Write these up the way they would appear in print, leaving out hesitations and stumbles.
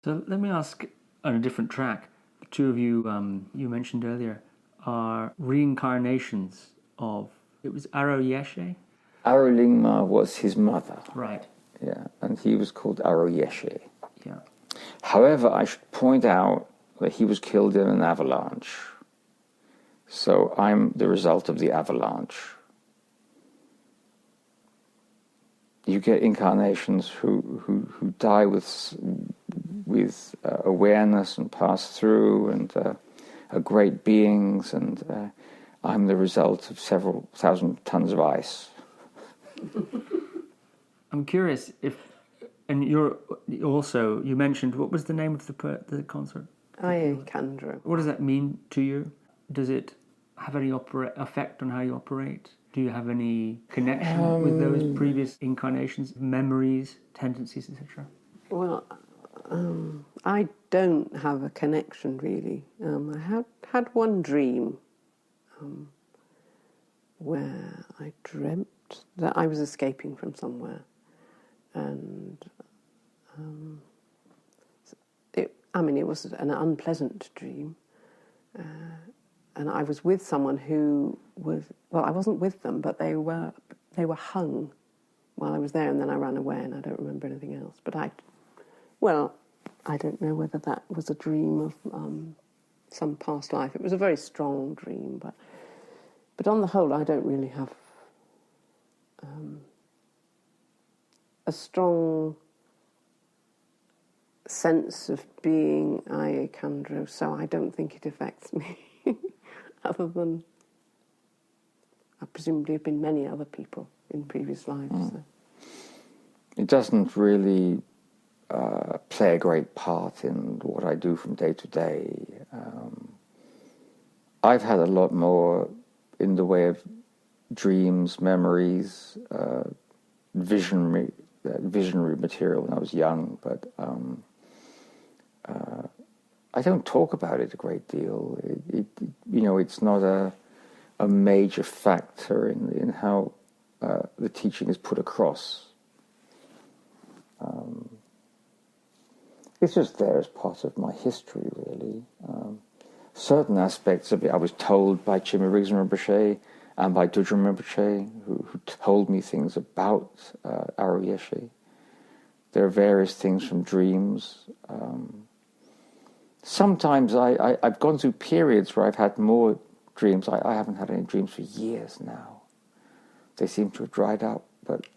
So let me ask on a different track. The two of you, you mentioned earlier, are reincarnations of, it was Aro Yeshe? Aro Lingma was his mother. Right. Yeah, and he was called Aro Yeshe. Yeah. However, I should point out that he was killed in an avalanche. So I'm the result of the avalanche. You get incarnations who die with awareness and pass through and are great beings, and I'm the result of several thousand tons of ice. I'm curious if, and you're also, you mentioned, what was the name of the concert? Khandro. What does that mean to you? Does it have any effect on how you operate? Do you have any connection with those previous incarnations, memories, tendencies, etc.? Well, I don't have a connection really. I had one dream where I dreamt that I was escaping from somewhere, and it was an unpleasant dream, and I was with someone who was, well, I wasn't with them, but they were hung while I was there, and then I ran away, and I don't remember anything else. But I don't know whether that was a dream of some past life. It was a very strong dream, but on the whole, I don't really have a strong sense of being Khandro, so I don't think it affects me, other than I presumably have been many other people in previous lives. So. It doesn't really play a great part in what I do from day to day. I've had a lot more in the way of dreams, memories, visionary material when I was young, but I don't talk about it a great deal. It's not a major factor in how the teaching is put across. It's just there as part of my history, really. Certain aspects of it I was told by Rinpoche and by Dudjom Rinpoche, who told me things about Aro Yeshe. There are various things from dreams. Sometimes I've gone through periods where I've had more dreams. I haven't had any dreams for years now. They seem to have dried up, but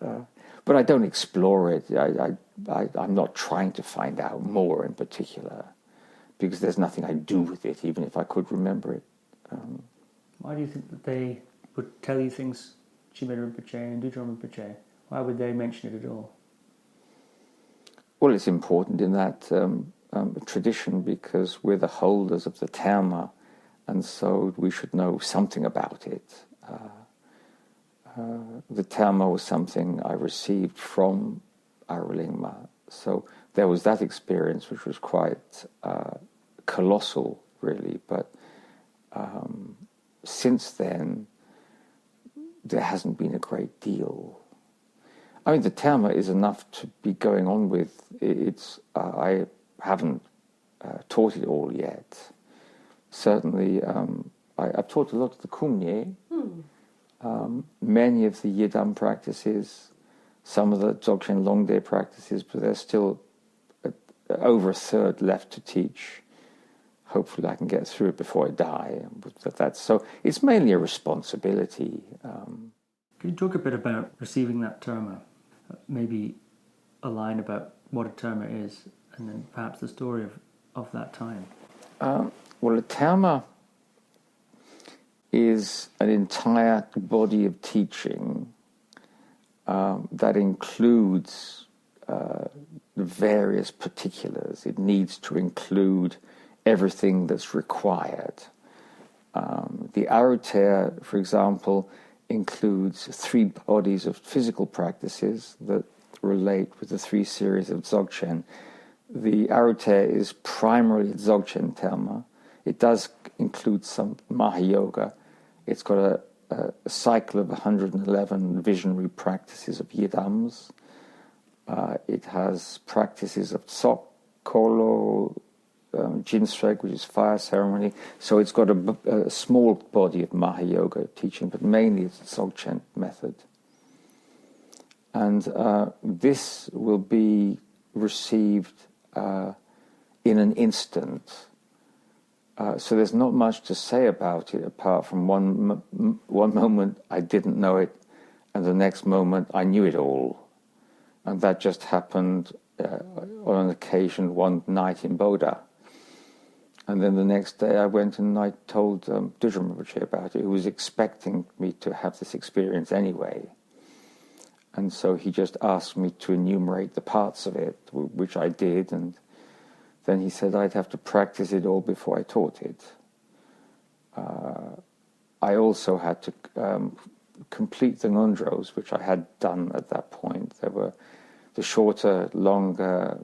I don't explore it. I'm not trying to find out more in particular, because there's nothing I do with it, even if I could remember it. Why do you think that they would tell you things, Chimera Rinpoche and Dudjom Rinpoche? Why would they mention it at all? Well, it's important in that tradition because we're the holders of the Terma, and so we should know something about it. The Terma was something I received from Aro Lingma, so there was that experience, which was quite colossal, really. But since then, there hasn't been a great deal. I mean, the Terma is enough to be going on with. I haven't taught it all yet. Certainly, I've taught a lot of the Kumye, many of the Yidam practices, some of the Dzogchen Longde practices, but there's still over a third left to teach. Hopefully I can get through it before I die. So it's mainly a responsibility. Can you talk a bit about receiving that terma? Maybe a line about what a terma is, and then perhaps the story of that time. Well, a terma is an entire body of teaching that includes the various particulars. It needs to include everything that's required. The gTér, for example, includes 3 bodies of physical practices that relate with the 3 series of Dzogchen. The gTér is primarily Dzogchen terma. It does include some Mahayoga. It's got a cycle of 111 visionary practices of Yidams. It has practices of Tsok, Kolo, Jinsrek, which is fire ceremony. So it's got a small body of Mahayoga teaching, but mainly it's the Dzogchen method. And this will be received in an instant. So there's not much to say about it apart from one moment I didn't know it, and the next moment I knew it all. And that just happened on an occasion one night in Bodha. And then the next day I went and I told Dudjom Rinpoche about it, who was expecting me to have this experience anyway. And so he just asked me to enumerate the parts of it, which I did, and then he said I'd have to practice it all before I taught it. I also had to complete the Ngondros, which I had done at that point. There were the shorter, longer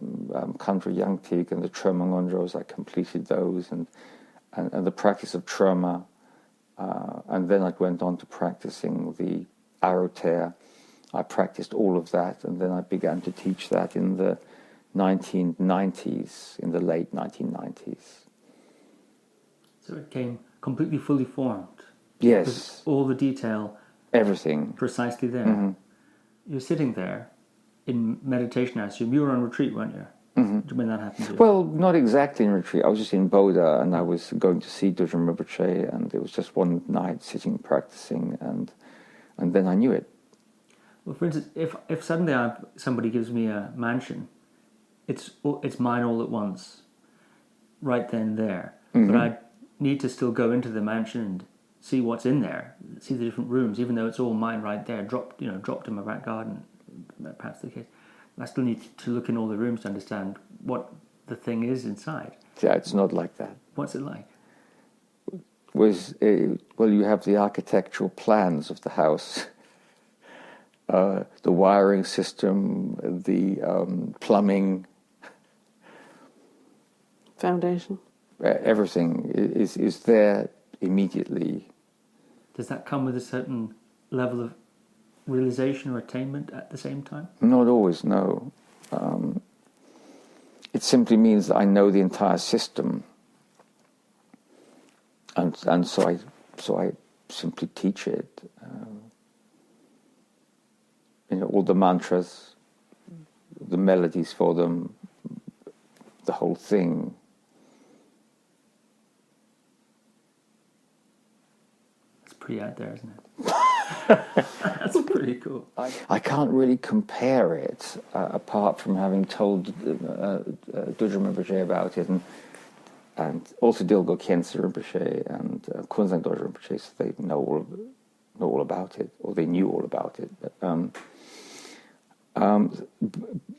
Khandro Yangtig and the Trema Ngondros. I completed those, and the practice of Trema. And then I went on to practicing the Aro Tér. I practiced all of that, and then I began to teach that in the 1990s, in the late 1990s. So it came completely fully formed. Yes. With all the detail. Everything. Precisely there. Mm-hmm. You're sitting there in meditation, I assume. You were on retreat, weren't you? Mm-hmm. When that happened to you? Well, not exactly in retreat. I was just in Bodha, and I was going to see Dudjom Rinpoche, and it was just one night sitting practicing, and then I knew it. Well, for instance, if suddenly somebody gives me a mansion, it's mine all at once, right then and there. Mm-hmm. But I need to still go into the mansion and see what's in there, see the different rooms, even though it's all mine right there, dropped in my back garden, perhaps the case. I still need to look in all the rooms to understand what the thing is inside. Yeah, it's not like that. What's it like? Well, you have the architectural plans of the house, the wiring system, the plumbing, Foundation. Everything is there immediately. Does that come with a certain level of realization or attainment at the same time? Not always, no. It simply means that I know the entire system, and so I simply teach it. All the mantras, the melodies for them, the whole thing. It's pretty out there, isn't it? That's pretty cool. I can't really compare it, apart from having told Dudjom Rinpoche about it, and also Dilgo Khyentse Rinpoche and Kunzang Dorje Rinpoche, so they know all about it, or they knew all about it.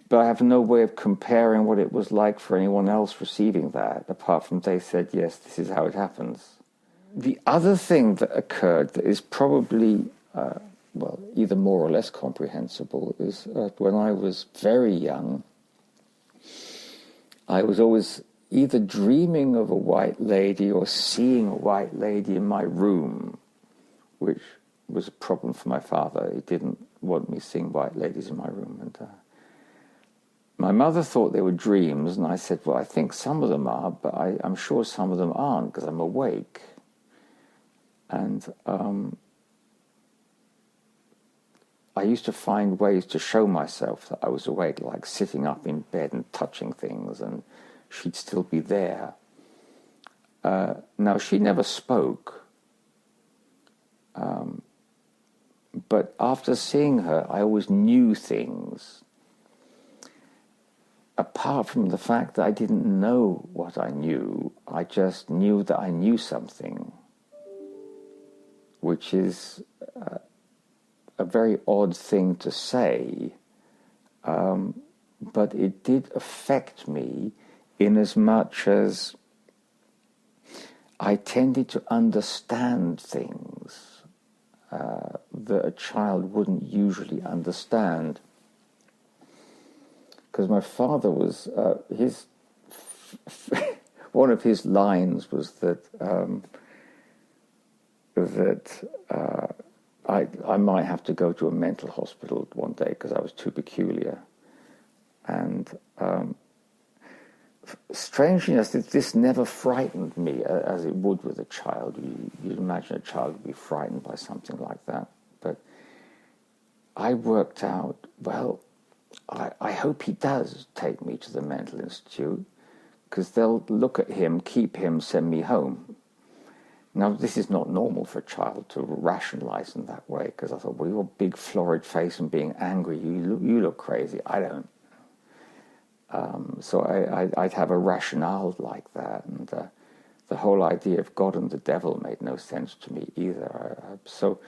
But I have no way of comparing what it was like for anyone else receiving that, apart from they said, yes, this is how it happens. The other thing that occurred that is probably, either more or less comprehensible is when I was very young, I was always either dreaming of a white lady or seeing a white lady in my room, which was a problem for my father. He didn't want me seeing white ladies in my room. And my mother thought they were dreams, and I said, well, I think some of them are, but I'm sure some of them aren't because I'm awake. And I used to find ways to show myself that I was awake, like sitting up in bed and touching things, and she'd still be there. Now, she never spoke, but after seeing her, I always knew things. Apart from the fact that I didn't know what I knew, I just knew that I knew something, which is a very odd thing to say, but it did affect me in as much as I tended to understand things that a child wouldn't usually understand. Because my father was, one of his lines was that I might have to go to a mental hospital one day because I was too peculiar. And strangely enough, this never frightened me as it would with a child. You'd imagine a child would be frightened by something like that. But I worked out, well, I hope he does take me to the mental institute, because they'll look at him, keep him, send me home. Now, this is not normal for a child to rationalize in that way, because I thought, well, your big florid face and being angry, you look crazy. I don't. So I'd have a rationale like that, and the whole idea of God and the devil made no sense to me either. So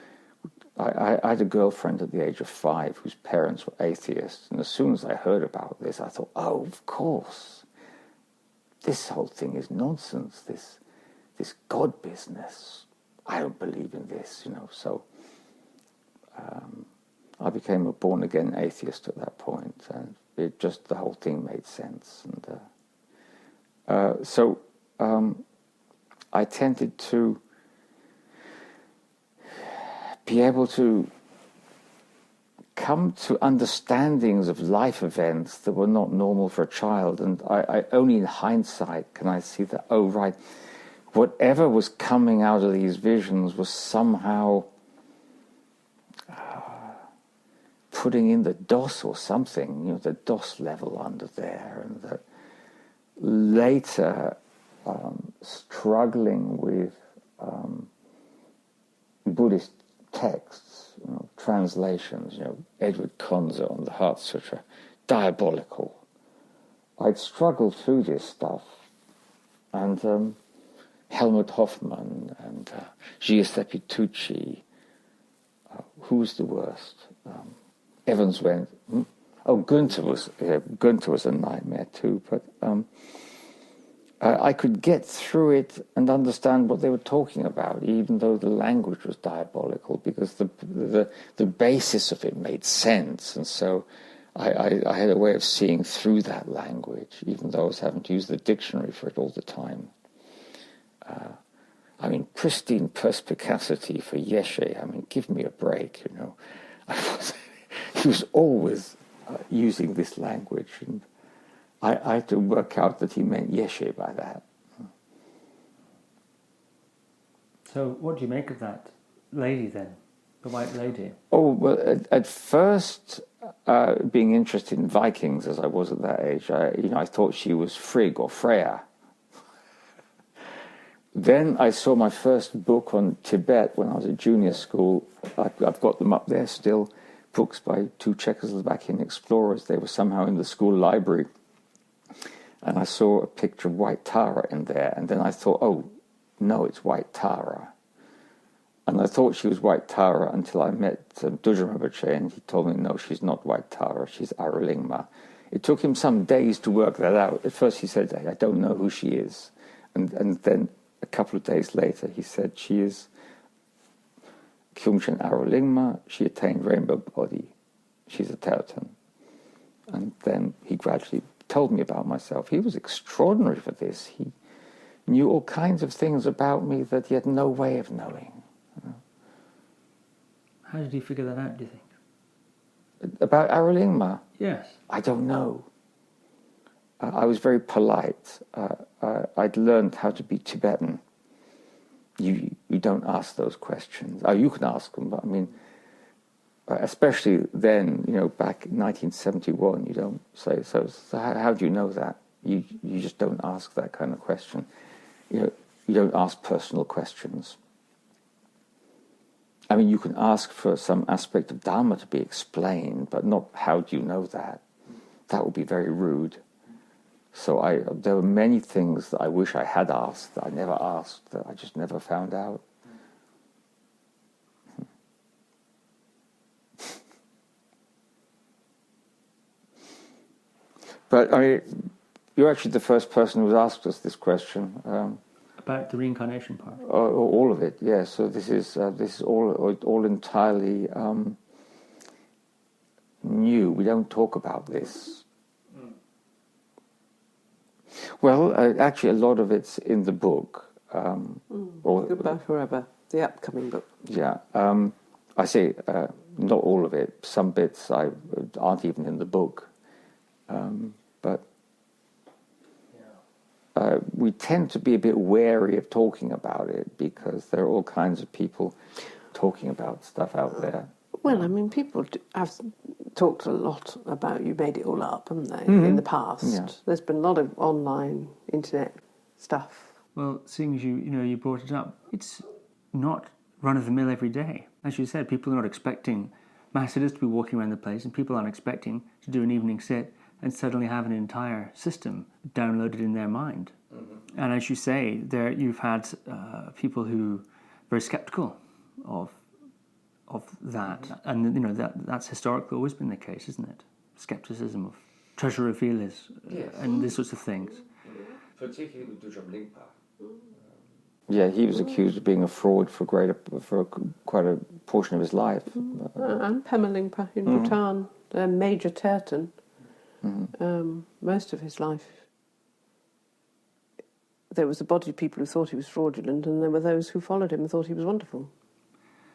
I had a girlfriend at the age of 5 whose parents were atheists, and as soon as I heard about this, I thought, oh, of course, this whole thing is nonsense, this God business. I don't believe in this, so I became a born-again atheist at that point, and the whole thing made sense. And so I tended to be able to come to understandings of life events that were not normal for a child. And I only in hindsight can I see that, oh, right, whatever was coming out of these visions was somehow putting in the DOS or something, the DOS level under there. And that later, struggling with Buddhist texts, translations, Edward Khandro on the Heart Sutra, diabolical. I'd struggled through this stuff, and Helmut Hoffman and Giuseppe Tucci, who's the worst? Evans went. Oh, Gunther was a nightmare too, but I could get through it and understand what they were talking about, even though the language was diabolical, because the basis of it made sense, and so I had a way of seeing through that language, even though I was having to use the dictionary for it all the time. Pristine perspicacity for Yeshe. Give me a break, He was always using this language, and I had to work out that he meant Yeshe by that. So what do you make of that lady then, the white lady? Oh, well, at first, being interested in Vikings as I was at that age, I thought she was Frigg or Freya. Then I saw my first book on Tibet when I was at junior school. I've got them up there still, books by 2 Czechoslovakian explorers. They were somehow in the school library. And I saw a picture of White Tara in there, and then I thought, oh, no, it's White Tara. And I thought she was White Tara until I met Dudjom Rinpoche, and he told me, no, she's not White Tara, she's Aro Lingma. It took him some days to work that out. At first he said, I don't know who she is. And then a couple of days later he said, she is Kyungchen Aro Lingma, she attained rainbow body, she's a Teuton. And then he gradually told me about myself. He was extraordinary for this. He knew all kinds of things about me that he had no way of knowing. How did he figure that out, do you think? About Aro Lingma? Yes. I don't know. I was very polite. I'd learned how to be Tibetan. You don't ask those questions. Oh, you can ask them, but especially then, back in 1971, you don't say, so how do you know that? You just don't ask that kind of question. You don't ask personal questions. You can ask for some aspect of Dharma to be explained, but not how do you know that? That would be very rude. So there were many things that I wish I had asked, that I never asked, that I just never found out. But, you're actually the first person who's asked us this question. About the reincarnation part? All of it, yeah. So this is all entirely new. We don't talk about this. Well, actually, a lot of it's in the book. Goodbye Forever, the upcoming book. Yeah. I say not all of it. Some bits aren't even in the book. But we tend to be a bit wary of talking about it because there are all kinds of people talking about stuff out there. Well, I mean, people have talked a lot about you made it all up, haven't they, in the past? Yeah. There's been a lot of online, internet stuff. Well, seeing as you brought it up, it's not run-of-the-mill every day. As you said, people are not expecting Mahasiddhas to be walking around the place, and people aren't expecting to do an evening sit and suddenly have an entire system downloaded in their mind. Mm-hmm. And as you say, you've had people who are very sceptical of that, mm-hmm. and that's historically always been the case, isn't it? Skepticism of treasure revealers, yes. And these sorts of things. Particularly with Dudjom Rinpoche. Yeah, he was accused of being a fraud for quite a portion of his life. And Pema Lingpa in Bhutan, the major Tertan, most of his life. There was a body of people who thought he was fraudulent, and there were those who followed him and thought he was wonderful.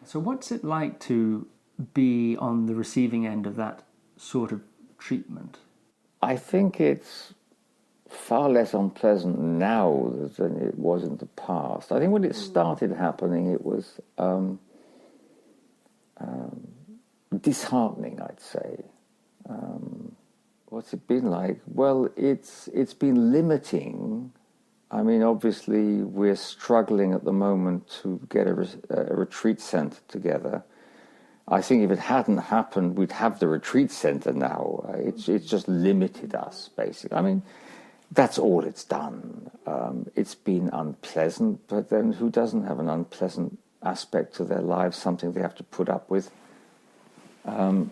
So what's it like to be on the receiving end of that sort of treatment? I think it's far less unpleasant now than it was in the past. I think when it started happening, it was disheartening, I'd say. What's it been like? Well, it's been limiting. I mean, obviously, we're struggling at the moment to get a retreat centre together. I think if it hadn't happened, we'd have the retreat centre now. It's just limited us, basically. I mean, that's all it's done. It's been unpleasant, but then who doesn't have an unpleasant aspect to their lives, something they have to put up with? I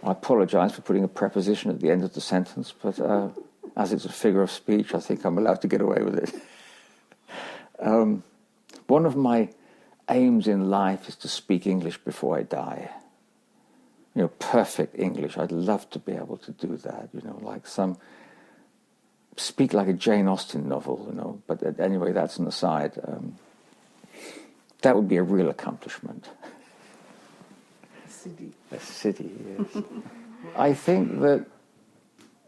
apologise for putting a preposition at the end of the sentence, but as it's a figure of speech, I think I'm allowed to get away with it. One of my aims in life is to speak English before I die. Perfect English. I'd love to be able to do that, like speak like a Jane Austen novel, but anyway, that's an aside. That would be a real accomplishment. A city, yes. I think that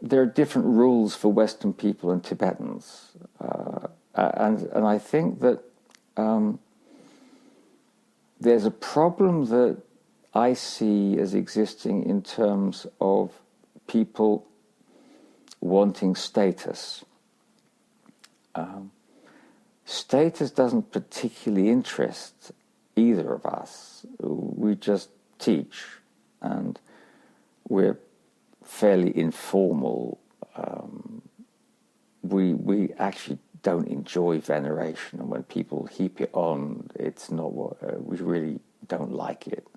there are different rules for Western people and Tibetans, and I think that there's a problem that I see as existing in terms of people wanting status. Status doesn't particularly interest either of us. We just teach, and we're fairly informal. We actually don't enjoy veneration, and when people heap it on, it's not what we really don't like it.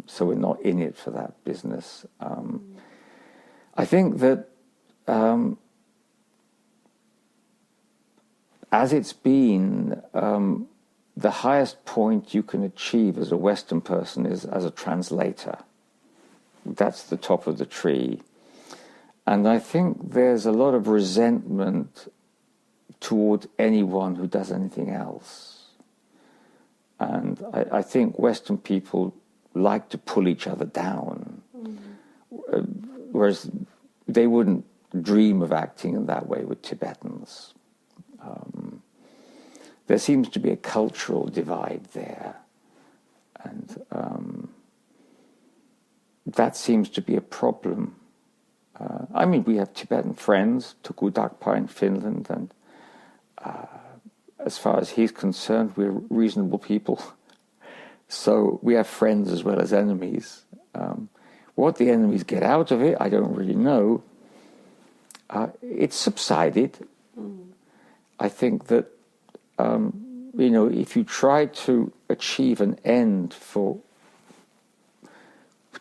So we're not in it for that business. I think that as it's been, the highest point you can achieve as a Western person is as a translator. That's the top of the tree. And I think there's a lot of resentment toward anyone who does anything else. And I think Western people like to pull each other down, whereas they wouldn't dream of acting in that way with Tibetans. There seems to be a cultural divide there, and that seems to be a problem. I mean, we have Tibetan friends, Tuku Dakpa in Finland, and as far as he's concerned, we're reasonable people. So we have friends as well as enemies. What the enemies get out of it, I don't really know. It's subsided. I think that, if you try to achieve an end for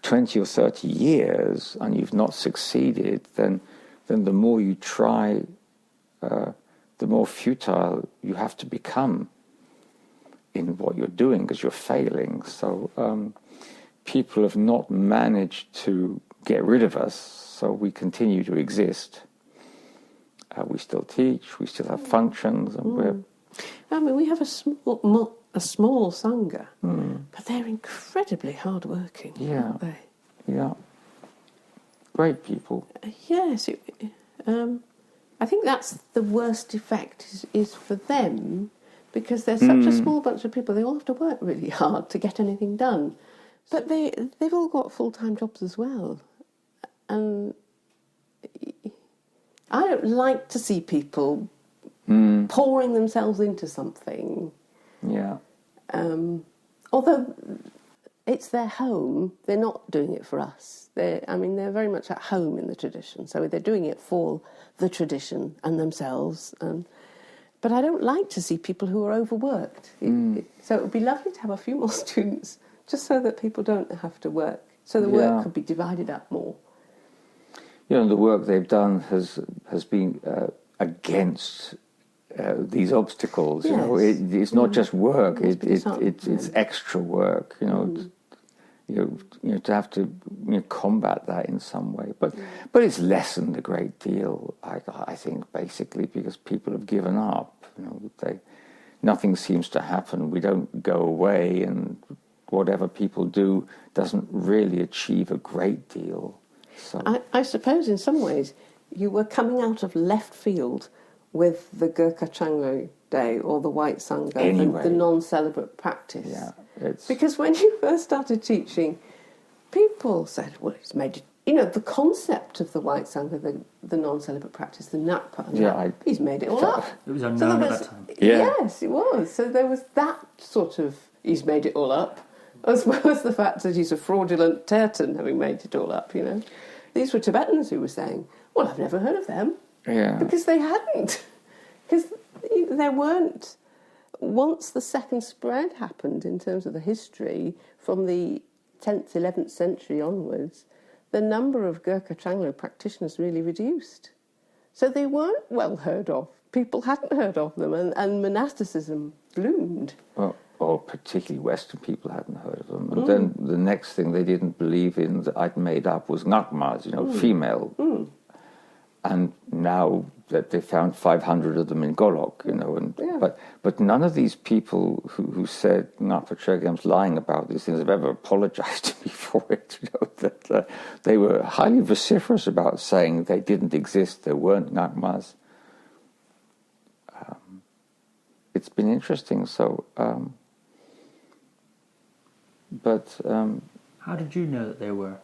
20 or 30 years and you've not succeeded, then the more you try, the more futile you have to become in what you're doing because you're failing. So people have not managed to get rid of us, so we continue to exist. We still teach, we still have functions, and we're... I mean, we have a small sangha, but they're incredibly hard-working, aren't they? Yeah. Great people. Yes. I think that's the worst effect is for them, because there's such a small bunch of people. They all have to work really hard to get anything done, but they've all got full-time jobs as well, and I don't like to see people pouring themselves into something. Yeah. Although it's their home, they're not doing it for us. They're very much at home in the tradition, so they're doing it for the tradition and themselves. But I don't like to see people who are overworked. So it would be lovely to have a few more students, just so that people don't have to work, so the work could be divided up more. You know, the work they've done has been against these obstacles. Yes. You know, it's not just work; it's extra work. You know, to have to combat that in some way. But it's lessened a great deal. I think basically because people have given up. You know, nothing seems to happen. We don't go away, and whatever people do doesn't really achieve a great deal. So I suppose in some ways you were coming out of left field with the Ngakpa Chögyam Day or the White Sangha and the non-celibate practice. Yeah, because when you first started teaching, people said, well, he's made it, you know, the concept of the White Sangha, the non-celibate practice, the Ngakpa, he's made it all up. It was unknown at that time. Yes, it was. So there was that sort of, he's made it all up, as well as the fact that he's a fraudulent Tertan having made it all up, you know. These were Tibetans who were saying, well, I've never heard of them. Yeah. Because they hadn't. Because there weren't. Once the second spread happened in terms of the history, from the 10th, 11th century onwards, the number of Ngakpa Chögyam practitioners really reduced. So they weren't well heard of. People hadn't heard of them, and monasticism bloomed. Well, or particularly Western people hadn't heard of them. And then the next thing they didn't believe in that I'd made up was Ngakmas, you know, female. And now that they found 500 of them in Golok, you know, but none of these people who said Ngakpa Chögyam's lying about these things have ever apologized to me for it. You know, that they were highly vociferous about saying they didn't exist, there weren't Ngakmas. It's been interesting. So, how did you know that they were?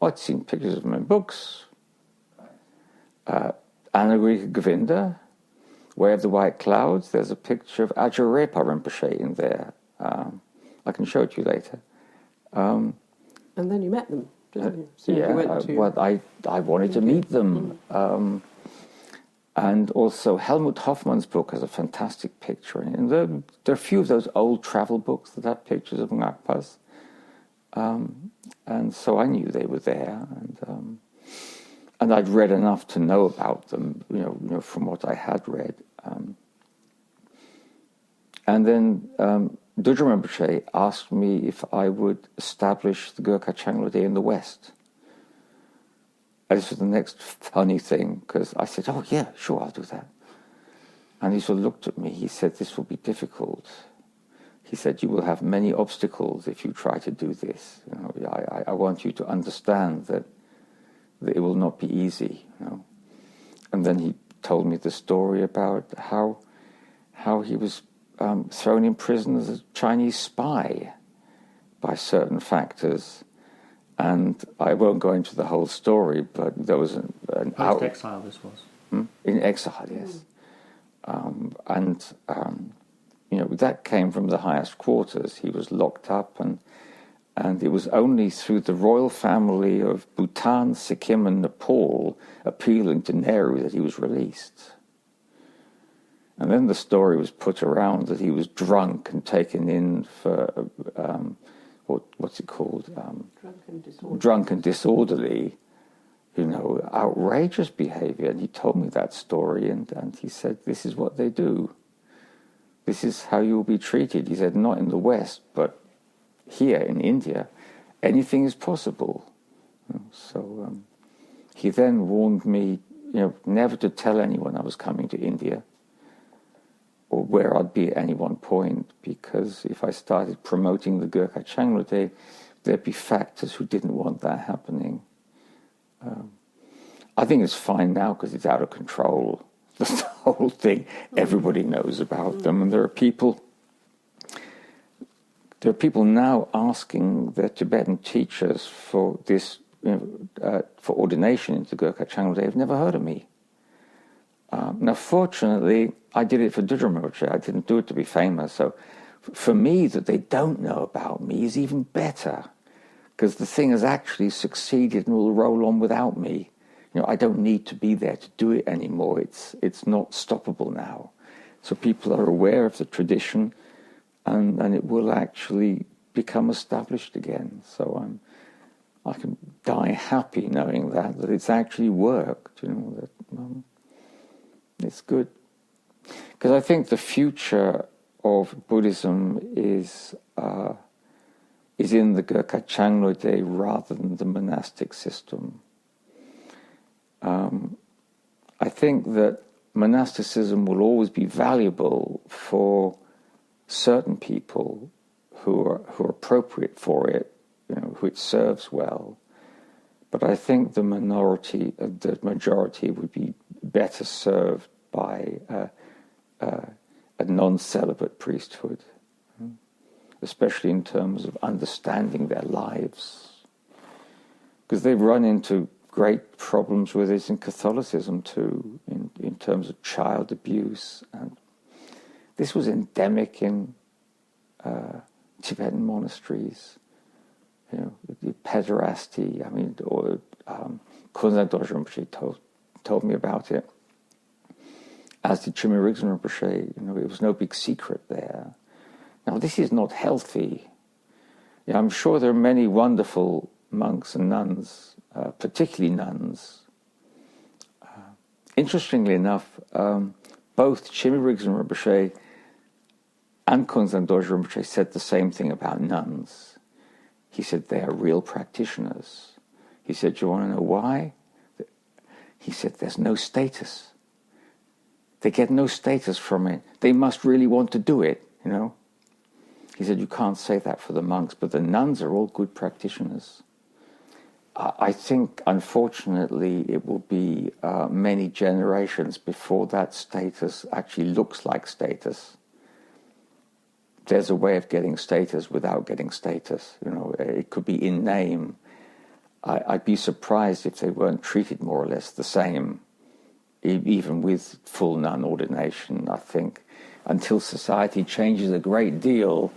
I'd seen pictures of them in books. Anagri Govinda, Way of the White Clouds, there's a picture of Ajarepa Rinpoche in there. I can show it to you later. And then you met them, didn't you? So I wanted to meet them. And also Helmut Hoffmann's book has a fantastic picture in it. And there are a few of those old travel books that have pictures of Ngakpas. And so I knew they were there. And I'd read enough to know about them, you know, from what I had read. And then Dudjom Rinpoche asked me if I would establish the Ngakpa Chögyam Day in the West. And this was the next funny thing, because I said, oh, yeah, sure, I'll do that. And he sort of looked at me. He said, this will be difficult. He said, you will have many obstacles if you try to do this. You know, I want you to understand that it will not be easy. You know. And then he told me the story about how he was thrown in prison as a Chinese spy by certain factors. And I won't go into the whole story, but there was an Post-exile this was. In exile, yes. You know, that came from the highest quarters. He was locked up, and it was only through the royal family of Bhutan, Sikkim, and Nepal appealing to Nehru that he was released. And then the story was put around that he was drunk and taken in for... what's it called? Drunk and disorderly, you know, outrageous behavior. And he told me that story, and he said, this is what they do. This is how you'll be treated. He said, not in the West, but here in India, anything is possible. So he then warned me, you know, never to tell anyone I was coming to India, or where I'd be at any one point, because if I started promoting the Ngakpa Chögyam Day, there'd be factors who didn't want that happening. I think it's fine now because it's out of control. That's the whole thing. Everybody knows about them, and there are people now asking their Tibetan teachers for this, for ordination into Ngakpa Chögyam. They've never heard of me. Now, fortunately, I did it for Dudjom Rinpoche. I didn't do it to be famous. So, for me, that they don't know about me is even better, because the thing has actually succeeded and will roll on without me. I don't need to be there to do it anymore. It's not stoppable now. So people are aware of the tradition, and it will actually become established again. So I can die happy knowing that it's actually worked. That it's good, because I think the future of Buddhism is in the Ngakpa Chögyam rather than the monastic system. I think that monasticism will always be valuable for certain people who are appropriate for it, who it serves well. But I think the majority would be better served by a non-celibate priesthood, especially in terms of understanding their lives, because they've run into great problems with it in Catholicism too, in terms of child abuse, and this was endemic in Tibetan monasteries. The pederasty. I mean, Khandro Rinpoche told me about it, as did Rinpoche. It was no big secret there. Now, this is not healthy. I'm sure there are many wonderful monks and nuns, particularly nuns. Interestingly enough, both Rinpoche and Khandro Rinpoche said the same thing about nuns. He said they are real practitioners. He said, do you want to know why? He said, there's no status. They get no status from it. They must really want to do it, He said, you can't say that for the monks, but the nuns are all good practitioners. I think, unfortunately, it will be many generations before that status actually looks like status. There's a way of getting status without getting status. It could be in name. I'd be surprised if they weren't treated more or less the same, even with full nun ordination. I think until society changes a great deal,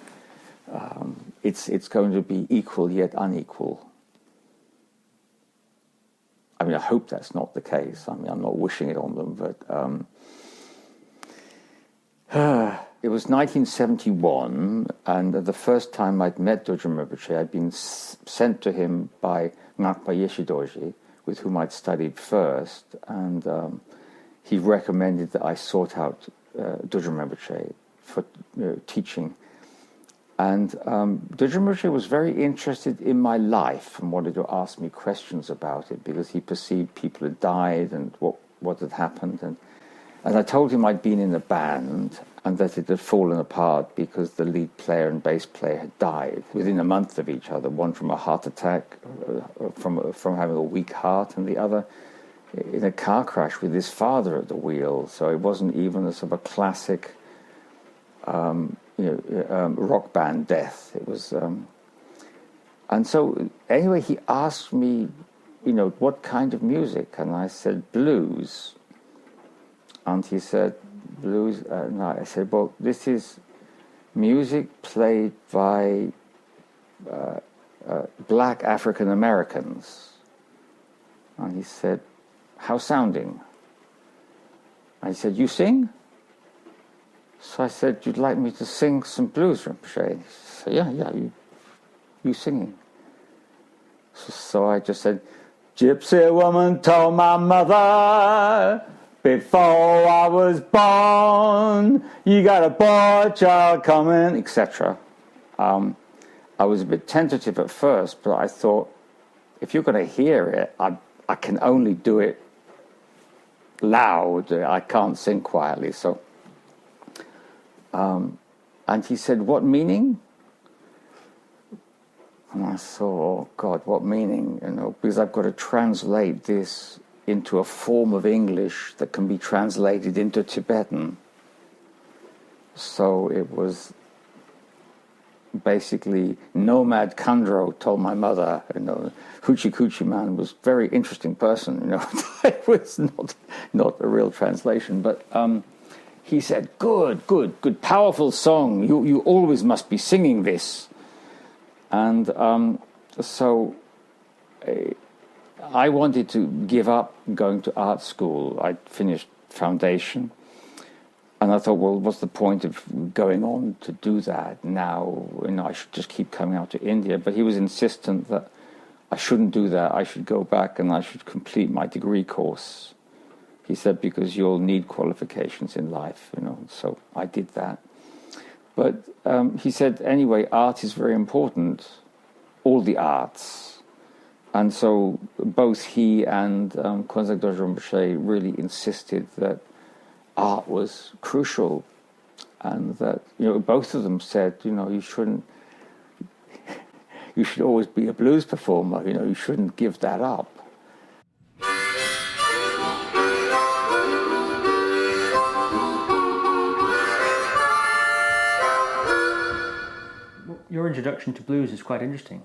it's going to be equal yet unequal. I mean, I hope that's not the case. I mean, I'm not wishing it on them, but it was 1971, and the first time I'd met Dudjom Rinpoche, I'd been sent to him by Ngakpa Chögyam, with whom I'd studied first, and he recommended that I sort out Dudjom Rinpoche for teaching. And Dudjom Rinpoche was very interested in my life and wanted to ask me questions about it, because he perceived people had died and what had happened. And I told him I'd been in a band and that it had fallen apart because the lead player and bass player had died within a month of each other, one from a heart attack, from having a weak heart, and the other in a car crash with his father at the wheel. So it wasn't even a sort of a classic rock band death. It was, and so anyway, he asked me, what kind of music, and I said blues. And he said, blues? No, I said, well, this is music played by black African Americans. And he said, how sounding? I said, you sing? So I said, you'd like me to sing some blues, Rinpoche? He said, yeah, you singing. So I just said, gypsy woman told my mother, before I was born, you got a boy child coming, etc. I was a bit tentative at first, but I thought, if you're going to hear it, I can only do it loud. I can't sing quietly. So, and he said, what meaning? And I thought, oh God, what meaning? Because I've got to translate this into a form of English that can be translated into Tibetan. So it was basically nomad Khandro told my mother, Hoochie Coochie Man was a very interesting person, It was not a real translation, but he said, good, powerful song, you always must be singing this. And so I wanted to give up going to art school. I'd finished foundation. And I thought, well, what's the point of going on to do that now? I should just keep coming out to India. But he was insistent that I shouldn't do that. I should go back and I should complete my degree course. He said, because you'll need qualifications in life, So I did that. But he said, anyway, art is very important, all the arts. And so both he and Dudjom Rinpoche really insisted that art was crucial, and that both of them said you should always be a blues performer, you shouldn't give that up. Your introduction to blues is quite interesting.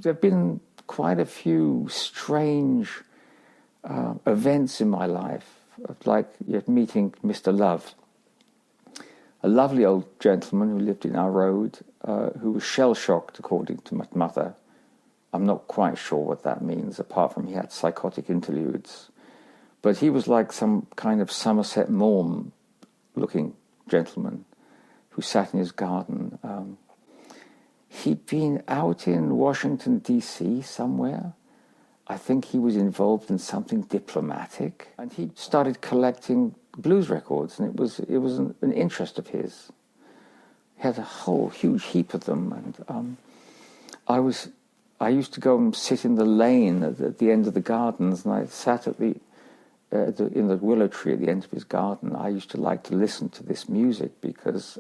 There have been quite a few strange events in my life, like meeting Mr. Love, a lovely old gentleman who lived in our road, who was shell-shocked, according to my mother. I'm not quite sure what that means, apart from he had psychotic interludes. But he was like some kind of Somerset Maugham-looking gentleman who sat in his garden. He'd been out in Washington, D.C. somewhere. I think he was involved in something diplomatic, and he started collecting blues records, and it was an interest of his. He had a whole huge heap of them, and I used to go and sit in the lane at the end of the gardens, and I sat in the willow tree at the end of his garden. I used to like to listen to this music because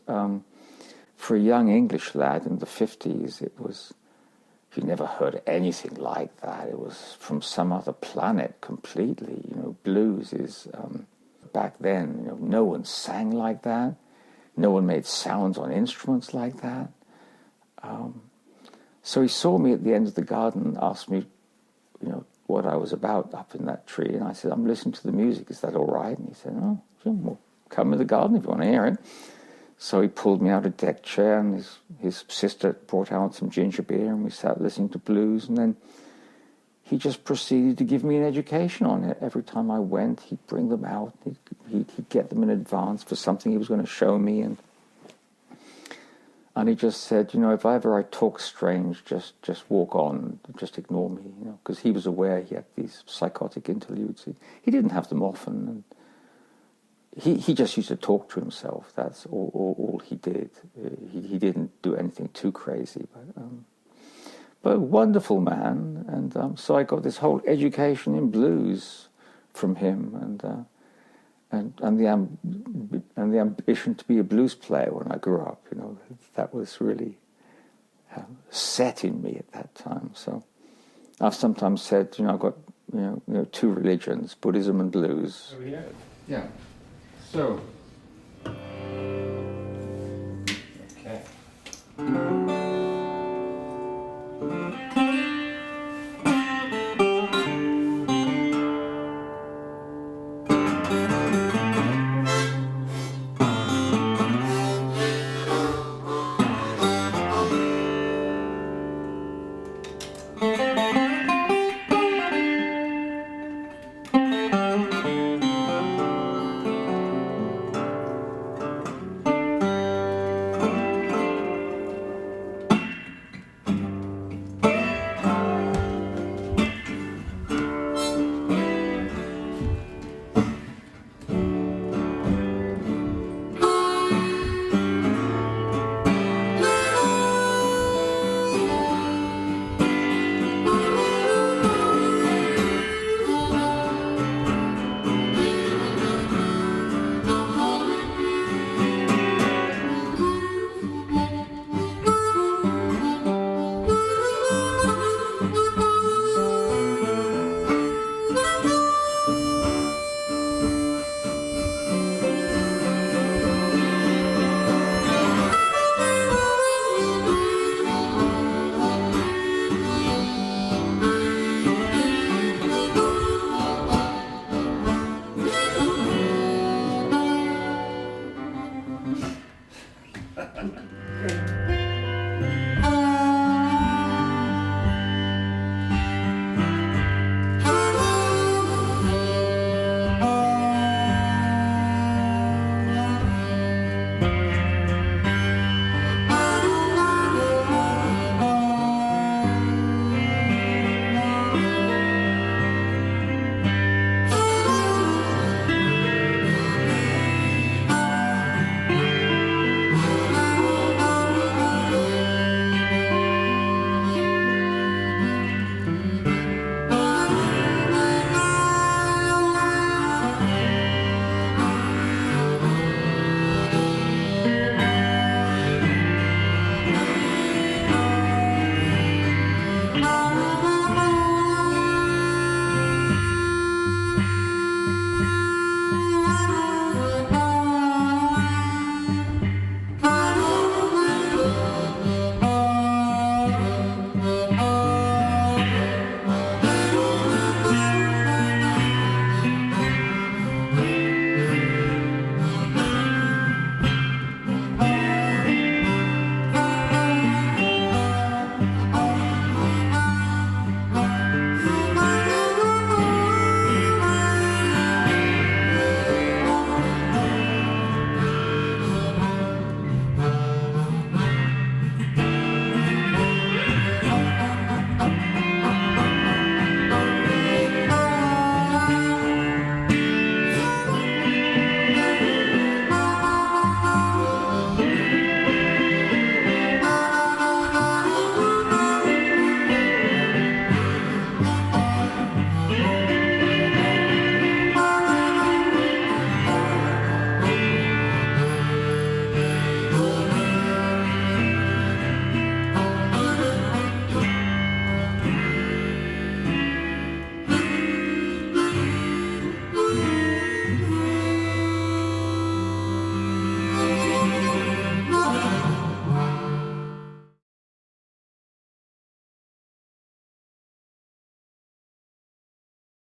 for a young English lad in the 50s, you never heard anything like that. It was from some other planet completely. Blues is, back then, no one sang like that. No one made sounds on instruments like that. So he saw me at the end of the garden and asked me, what I was about up in that tree. And I said, I'm listening to the music. Is that all right? And he said, oh, sure, well, come in the garden if you want to hear it. So he pulled me out a deck chair, and his sister brought out some ginger beer, and we sat listening to blues, and then he just proceeded to give me an education on it. Every time I went, he'd bring them out, he'd get them in advance for something he was going to show me, and he just said, if ever I talk strange, just walk on, just ignore me, because he was aware he had these psychotic interludes. He didn't have them often, and he just used to talk to himself. That's all he did. He didn't do anything too crazy, but a wonderful man. And so I got this whole education in blues from him, and the ambition to be a blues player when I grew up. That was really set in me at that time. So I've sometimes said, I've got two religions, Buddhism and blues. Over here? Yeah. So